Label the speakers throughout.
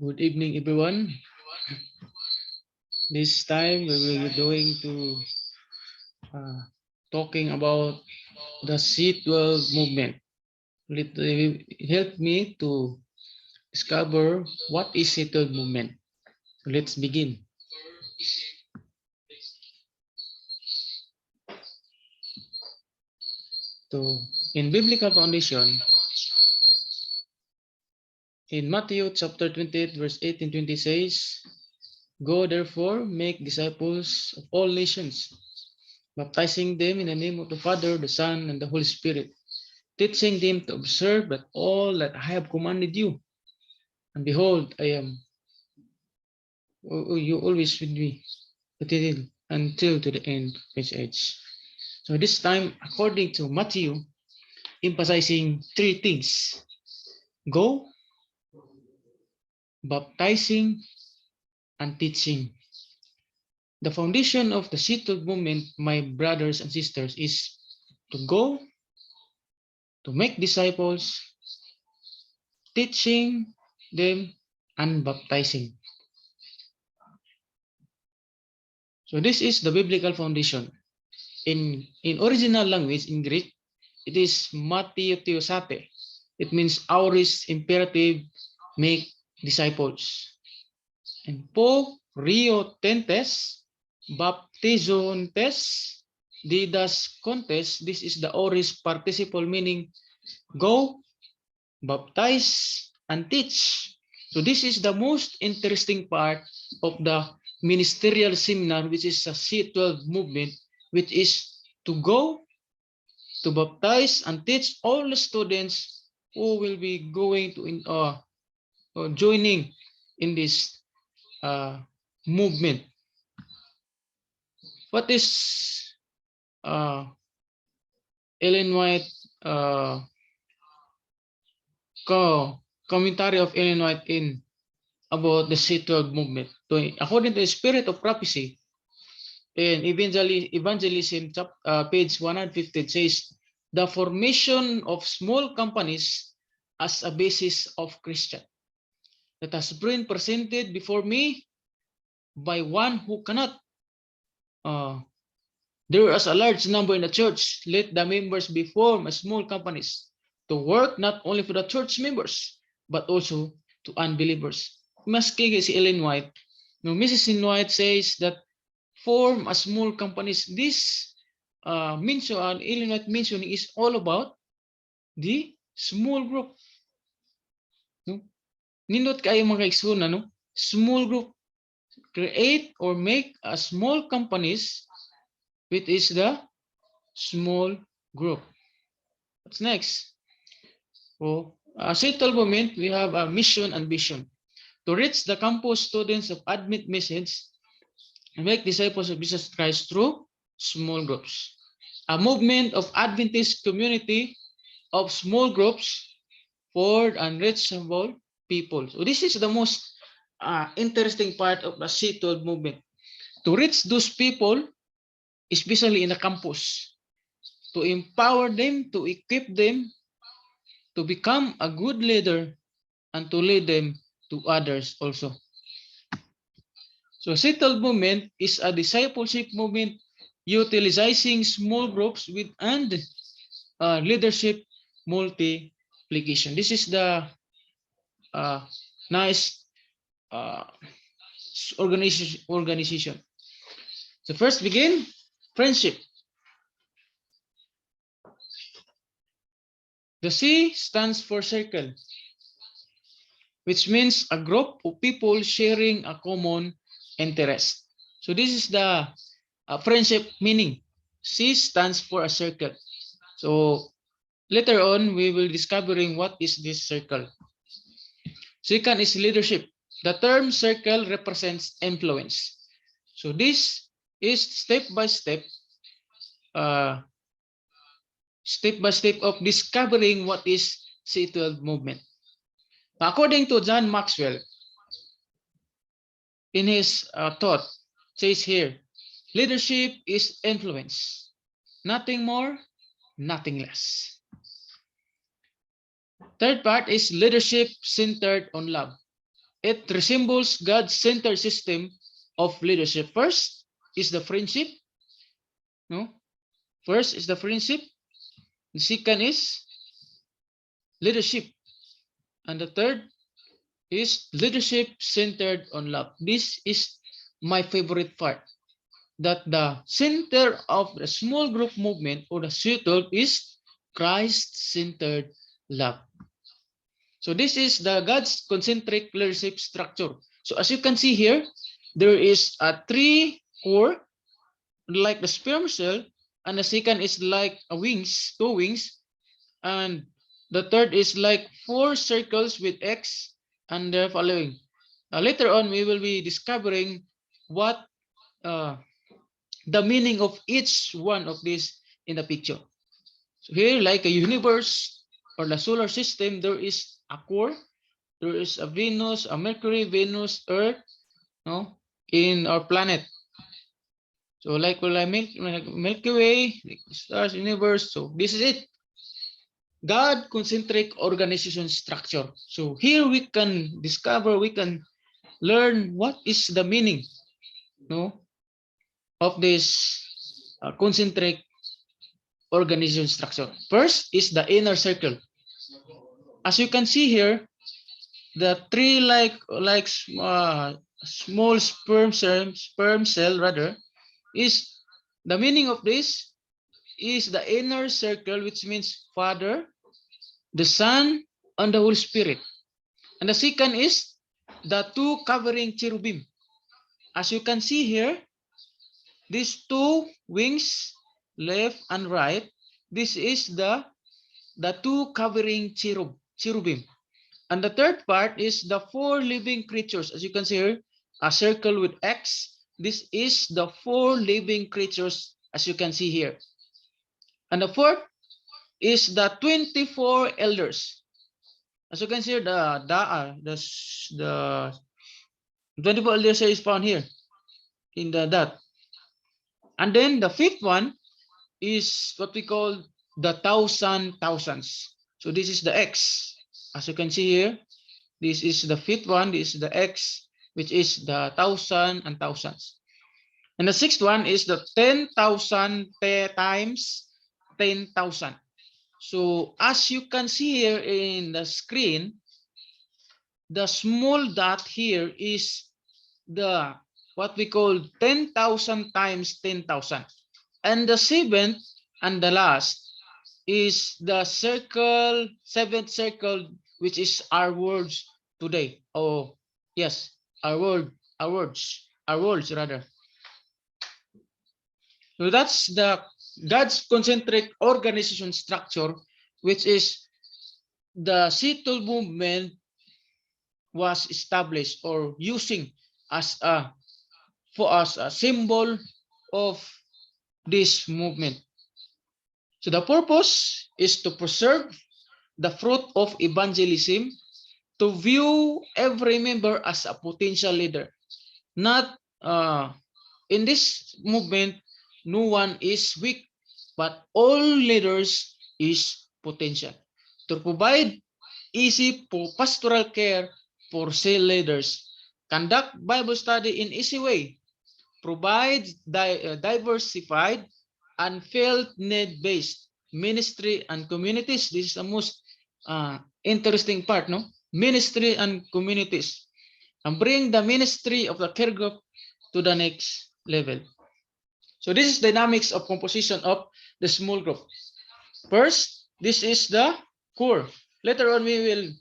Speaker 1: Good evening, everyone. This time we will be doing to uh, talking about the C12 movement. It will help me to discover what is C12 movement. So let's begin. So in biblical foundation, in Matthew chapter 28, verse 18 20 says, "Go therefore, make disciples of all nations, baptizing them in the name of the Father, the Son, and the Holy Spirit, teaching them to observe that all that I have commanded you. And behold, I am you always with me until to the end of his age." So this time, according to Matthew, emphasizing three things: go, baptizing, and teaching. The foundation of the C12 movement, my brothers and sisters, is to go, to make disciples, teaching them, and baptizing. So this is the biblical foundation. In original language, in Greek, it is Matthiosate. It means aorist imperative, make disciples. And po riotentes, baptizontes, didas contes. This is the aorist participle meaning go, baptize, and teach. So this is the most interesting part of the ministerial seminar, which is a C12 movement, which is to go, to baptize, and teach all the students who will be going to joining in this movement. What is uh, Ellen White commentary of Ellen White in about the C12 movement? So, according to the spirit of prophecy in evangelism page 150, it says the formation of small companies as a basis of Christian that has been presented before me by one who cannot there is a large number in the church. Let the members be formed as small companies to work not only for the church members, but also to unbelievers. Maski si Ellen White, no, Mrs. Ellen White says that form a small companies. This Ellen White mentioning is all about the small group. No? Nindot kayo mga kaigsoon, no? Small group. Create or make a small companies, which is the small group. What's next? So, C12 movement, we have a mission and vision. To reach the campus students of admit message and make disciples of Jesus Christ through small groups. A movement of Adventist community of small groups for unreachable people. So this is the most interesting part of the C12 movement. To reach those people, especially in the campus, to empower them, to equip them, to become a good leader, and to lead them to others also. So C12 movement is a discipleship movement utilizing small groups with and leadership multiplication. This is the nice uh, organization. So first begin friendship. The C stands for circle, which means a group of people sharing a common interest. So this is the friendship meaning. C stands for a circle. So later on, we will discovering what is this circle. Second is leadership. The term circle represents influence. So this is step by step of discovering what is C12 movement. According to John Maxwell, in his thought, says here, leadership is influence. Nothing more, nothing less. Third part is leadership centered on love. It resembles God's centered system of leadership. First is the friendship. No? First is the friendship. The second is leadership. And the third is leadership centered on love. This is my favorite part. That the center of the small group movement or the C12 is Christ-centered love. So this is the God's concentric leadership structure. So as you can see here, there is a three core like the sperm cell, and the second is like a wings, two wings, and the third is like four circles with X and the following. Later on, we will be discovering what the meaning of each one of these in the picture. So here, like a universe or the solar system, there is a core, there is a Venus, a Mercury, Venus, Earth, no, in our planet. So like Milky Way, like stars, universe. So this is it. God concentric organization structure. So here we can discover, we can learn what is the meaning, no, of this concentric organization structure. First is the inner circle. As you can see here, the three small sperm cell rather is the meaning of this is the inner circle, which means Father, the Son, and the Holy Spirit. And the second is the two covering cherubim. As you can see here, these two wings, left and right, this is the two covering cherubim. And the third part is the four living creatures. As you can see here, a circle with X. This is the four living creatures, as you can see here. And the fourth is the 24 elders. As you can see, the 24 elders is found here in the dot. And then the fifth one is what we call the thousands. So this is the X. As you can see here, this is the fifth one. This is the X, which is the thousand and thousands. And the sixth one is the 10,000 times 10,000. So as you can see here in the screen, the small dot here is the what we call 10,000 times 10,000. And the seventh and the last is the circle, seventh circle, which is our words today. Oh, yes, our words rather. So that's the God's concentric organization structure, which is the C12 movement was established or using as a symbol of this movement. So the purpose is to preserve the fruit of evangelism, to view every member as a potential leader. Not in this movement, no one is weak, but all leaders is potential. To provide easy pastoral care for cell leaders, conduct Bible study in easy way, provide diversified and field need-based ministry and communities. This is the most interesting part, no? Ministry and communities, and bring the ministry of the care group to the next level. So this is dynamics of composition of the small group. First, this is the core. Later on, we will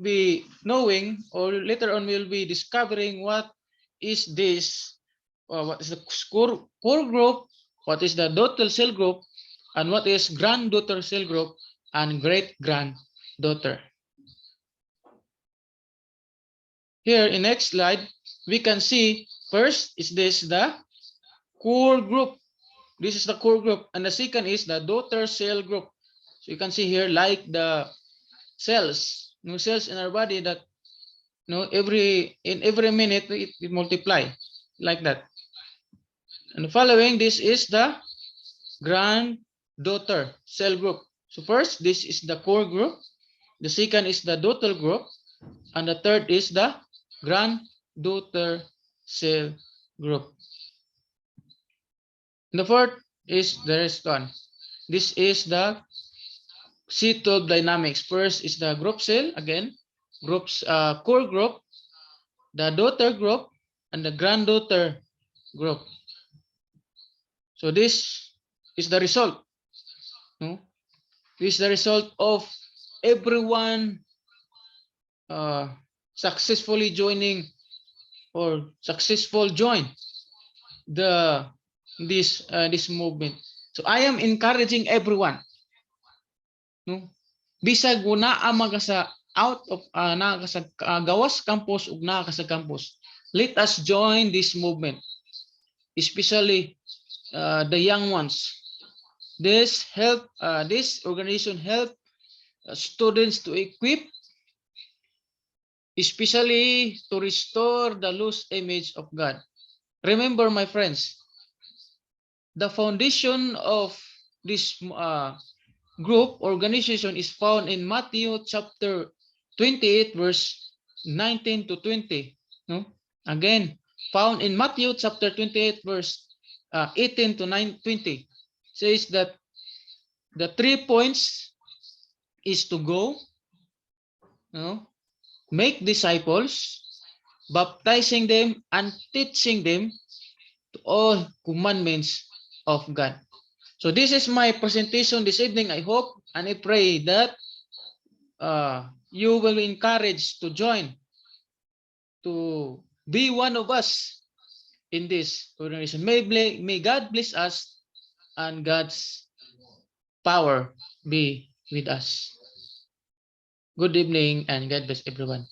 Speaker 1: be knowing, or later on, we will be discovering what is this, what is the core group, what is the daughter cell group, and what is granddaughter cell group and great granddaughter. Here in next slide, we can see first is this the core group. This is the core group, and the second is the daughter cell group. So you can see here like the cells, new cells in our body that every minute it multiply like that. And following this is the granddaughter cell group. So first, this is the core group. The second is the daughter group, and the third is the granddaughter cell group. And the fourth is the rest one. This is the C12 dynamics. First is the group cell, again, groups, core group, the daughter group, and the granddaughter group. So this is the result. No? This is the result of everyone successfully joining or successful join this movement. So I am encouraging everyone, no, bisag mo naa ka sa out of naa ka sa gawas campus ug naa ka sa campus, let us join this movement, especially the young ones. This organization help students to equip, especially to restore the lost image of God. Remember, my friends, the foundation of this group organization is found in Matthew chapter 28 verse 19 to 20. No? Again, found in Matthew chapter 28 verse 18 to 20. Says that the 3 points is to go, no? Make disciples, baptizing them and teaching them to all commandments of God. So this is my presentation this evening. I hope and I pray that you will be encouraged to join, to be one of us in this organization. May God bless us and God's power be with us. Good evening and God bless everyone.